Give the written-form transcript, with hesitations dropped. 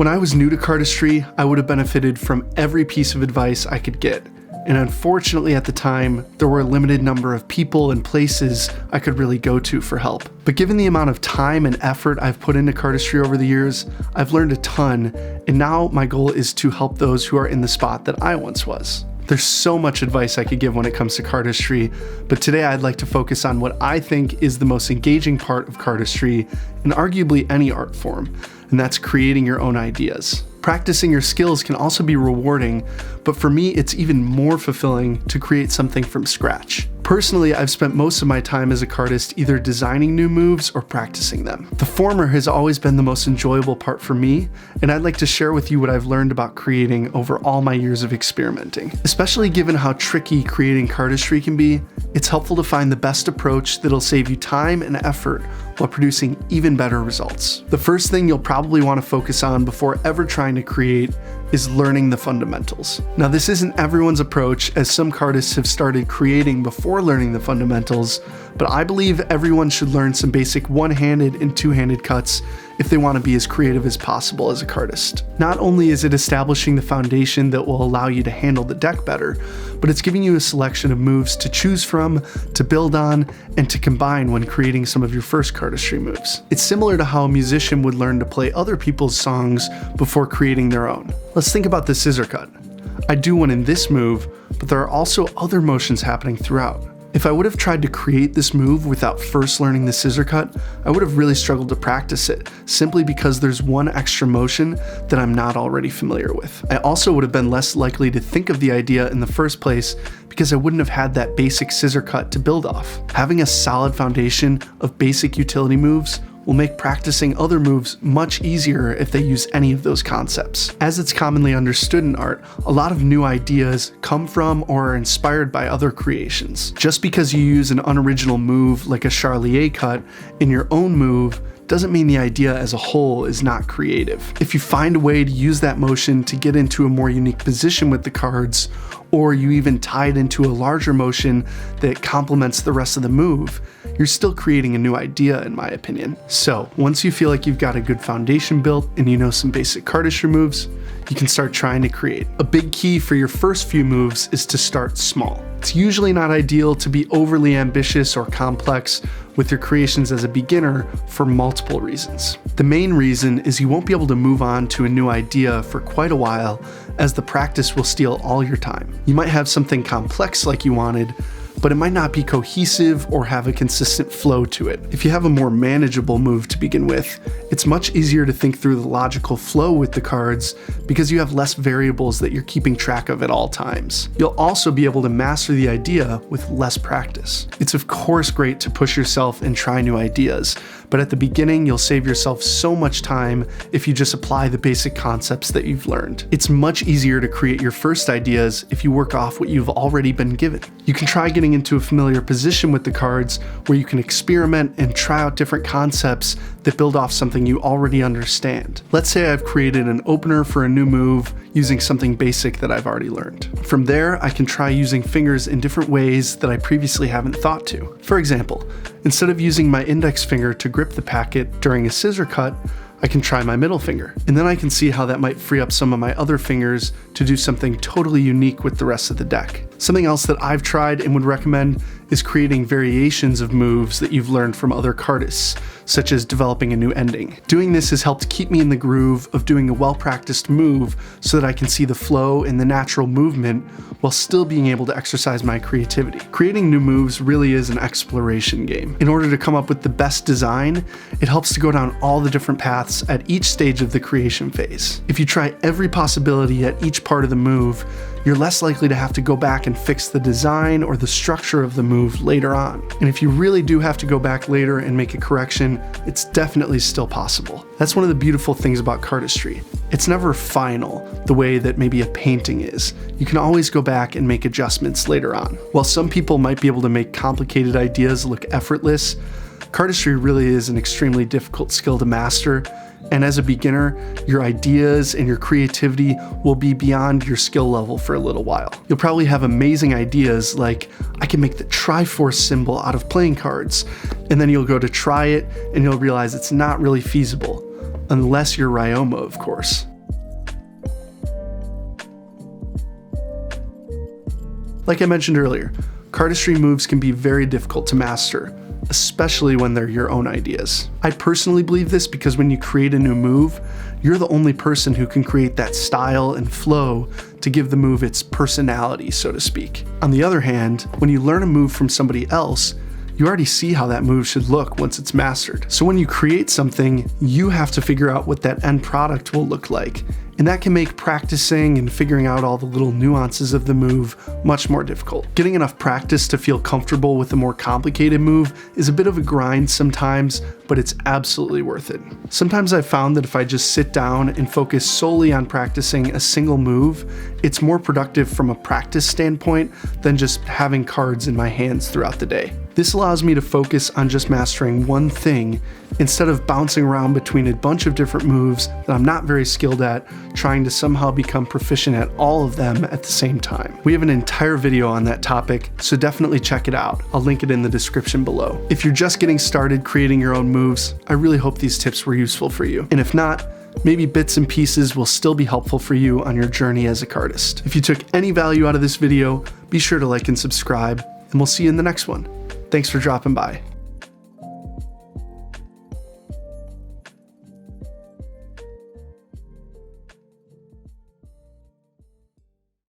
When I was new to cardistry, I would have benefited from every piece of advice I could get. And unfortunately at the time, there were a limited number of people and places I could really go to for help. But given the amount of time and effort I've put into cardistry over the years, I've learned a ton, and now my goal is to help those who are in the spot that I once was. There's so much advice I could give when it comes to cardistry, but today I'd like to focus on what I think is the most engaging part of cardistry, and arguably any art form, and that's creating your own ideas. Practicing your skills can also be rewarding, but for me it's even more fulfilling to create something from scratch. Personally, I've spent most of my time as a cardist either designing new moves or practicing them. The former has always been the most enjoyable part for me, and I'd like to share with you what I've learned about creating over all my years of experimenting. Especially given how tricky creating cardistry can be, it's helpful to find the best approach that'll save you time and effort while producing even better results. The first thing you'll probably want to focus on before ever trying to create is learning the fundamentals. Now, this isn't everyone's approach, as some cardists have started creating before learning the fundamentals, but I believe everyone should learn some basic one-handed and two-handed cuts if they want to be as creative as possible as a cardist. Not only is it establishing the foundation that will allow you to handle the deck better, but it's giving you a selection of moves to choose from, to build on, and to combine when creating some of your first cardistry moves. It's similar to how a musician would learn to play other people's songs before creating their own. Let's think about the scissor cut. I do one in this move, but there are also other motions happening throughout. If I would have tried to create this move without first learning the scissor cut, I would have really struggled to practice it, simply because there's one extra motion that I'm not already familiar with. I also would have been less likely to think of the idea in the first place because I wouldn't have had that basic scissor cut to build off. Having a solid foundation of basic utility moves will make practicing other moves much easier if they use any of those concepts. As it's commonly understood in art, a lot of new ideas come from or are inspired by other creations. Just because you use an unoriginal move like a Charlier cut in your own move doesn't mean the idea as a whole is not creative. If you find a way to use that motion to get into a more unique position with the cards, or you even tie it into a larger motion that complements the rest of the move, you're still creating a new idea, in my opinion. So once you feel like you've got a good foundation built and you know some basic cardistry moves, you can start trying to create. A big key for your first few moves is to start small. It's usually not ideal to be overly ambitious or complex with your creations as a beginner for multiple reasons. The main reason is you won't be able to move on to a new idea for quite a while, as the practice will steal all your time. You might have something complex like you wanted, but it might not be cohesive or have a consistent flow to it. If you have a more manageable move to begin with, it's much easier to think through the logical flow with the cards because you have less variables that you're keeping track of at all times. You'll also be able to master the idea with less practice. It's of course great to push yourself and try new ideas, but at the beginning you'll save yourself so much time if you just apply the basic concepts that you've learned. It's much easier to create your first ideas if you work off what you've already been given. You can try getting into a familiar position with the cards where you can experiment and try out different concepts that build off something you already understand. Let's say I've created an opener for a new move using something basic that I've already learned. From there, I can try using fingers in different ways that I previously haven't thought to. For example, instead of using my index finger to grip the packet during a scissor cut, I can try my middle finger, and then I can see how that might free up some of my other fingers to do something totally unique with the rest of the deck. Something else that I've tried and would recommend is creating variations of moves that you've learned from other cardists, such as developing a new ending. Doing this has helped keep me in the groove of doing a well-practiced move so that I can see the flow and the natural movement while still being able to exercise my creativity. Creating new moves really is an exploration game. In order to come up with the best design, it helps to go down all the different paths at each stage of the creation phase. If you try every possibility at each part of the move, you're less likely to have to go back and fix the design or the structure of the move later on. And if you really do have to go back later and make a correction, it's definitely still possible. That's one of the beautiful things about cardistry. It's never final, the way that maybe a painting is. You can always go back and make adjustments later on. While some people might be able to make complicated ideas look effortless, cardistry really is an extremely difficult skill to master, and as a beginner, your ideas and your creativity will be beyond your skill level for a little while. You'll probably have amazing ideas like, I can make the Triforce symbol out of playing cards, and then you'll go to try it and you'll realize it's not really feasible, unless you're Ryoma, of course. Like I mentioned earlier, cardistry moves can be very difficult to master, especially when they're your own ideas. I personally believe this because when you create a new move, you're the only person who can create that style and flow to give the move its personality, so to speak. On the other hand, when you learn a move from somebody else, you already see how that move should look once it's mastered. So when you create something, you have to figure out what that end product will look like. And that can make practicing and figuring out all the little nuances of the move much more difficult. Getting enough practice to feel comfortable with a more complicated move is a bit of a grind sometimes, but it's absolutely worth it. Sometimes I've found that if I just sit down and focus solely on practicing a single move, it's more productive from a practice standpoint than just having cards in my hands throughout the day. This allows me to focus on just mastering one thing instead of bouncing around between a bunch of different moves that I'm not very skilled at, trying to somehow become proficient at all of them at the same time. We have an entire video on that topic, so definitely check it out. I'll link it in the description below. If you're just getting started creating your own moves, I really hope these tips were useful for you. And if not, maybe bits and pieces will still be helpful for you on your journey as a cardist. If you took any value out of this video, be sure to like and subscribe, and we'll see you in the next one. Thanks for dropping by.